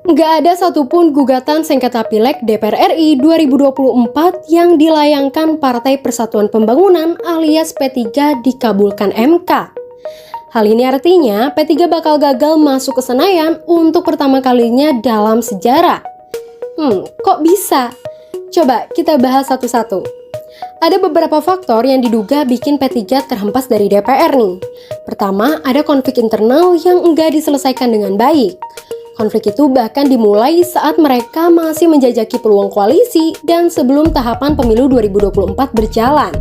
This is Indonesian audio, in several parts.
Nggak ada satupun gugatan sengketa Pileg DPR RI 2024 yang dilayangkan Partai Persatuan Pembangunan alias P3 dikabulkan MK. Hal ini artinya P3 bakal gagal masuk ke Senayan untuk pertama kalinya dalam sejarah. Kok bisa? Coba kita bahas satu-satu. Ada beberapa faktor yang diduga bikin P3 terhempas dari DPR nih. Pertama, ada konflik internal yang enggak diselesaikan dengan baik. Konflik itu bahkan dimulai saat mereka masih menjajaki peluang koalisi dan sebelum tahapan pemilu 2024 berjalan.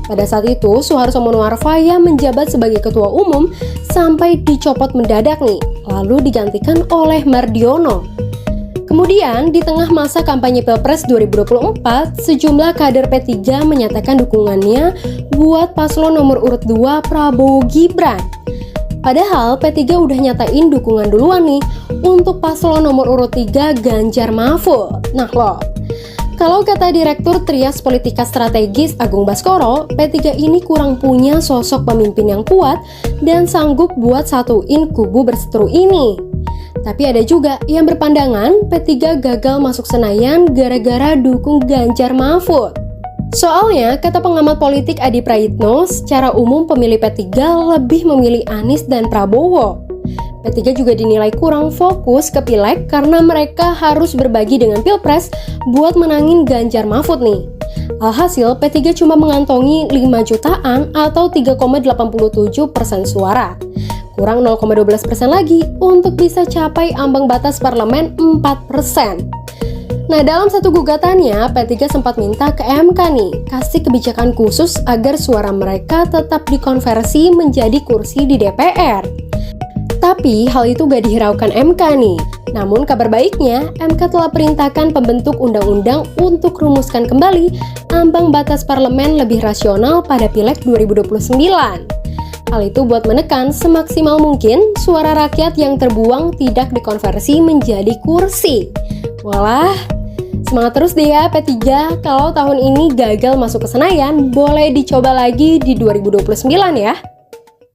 Pada saat itu, Suharto Monoarfa yang menjabat sebagai ketua umum sampai dicopot mendadak nih, lalu digantikan oleh Mardiono. Kemudian, di tengah masa kampanye Pilpres 2024, sejumlah kader P3 menyatakan dukungannya buat paslon nomor urut 2 Prabowo Gibran. Padahal P3 udah nyatain dukungan duluan nih untuk paslon nomor urut 3 Ganjar Mahfud. Nah loh, kalau kata Direktur Trias Politika Strategis Agung Baskoro, P3 ini kurang punya sosok pemimpin yang kuat dan sanggup buat satuin kubu berseteru ini. Tapi ada juga yang berpandangan P3 gagal masuk Senayan gara-gara dukung Ganjar Mahfud. Soalnya, kata pengamat politik Adi Praitno, secara umum pemilih P3 lebih memilih Anies dan Prabowo. P3 juga dinilai kurang fokus ke Pileg karena mereka harus berbagi dengan Pilpres buat menangin Ganjar Mahfud nih. Alhasil, P3 cuma mengantongi 5 jutaan atau 3,87% suara. Kurang 0,12% lagi untuk bisa capai ambang batas parlemen 4%. Nah, dalam satu gugatannya, P3 sempat minta ke MK nih, kasih kebijakan khusus agar suara mereka tetap dikonversi menjadi kursi di DPR. Tapi, hal itu gak dihiraukan MK nih. Namun, kabar baiknya, MK telah perintahkan pembentuk undang-undang untuk rumuskan kembali ambang batas parlemen lebih rasional pada Pileg 2029. Hal itu buat menekan semaksimal mungkin suara rakyat yang terbuang tidak dikonversi menjadi kursi. Walah, semangat terus deh ya P3, kalau tahun ini gagal masuk ke Senayan, boleh dicoba lagi di 2029 ya.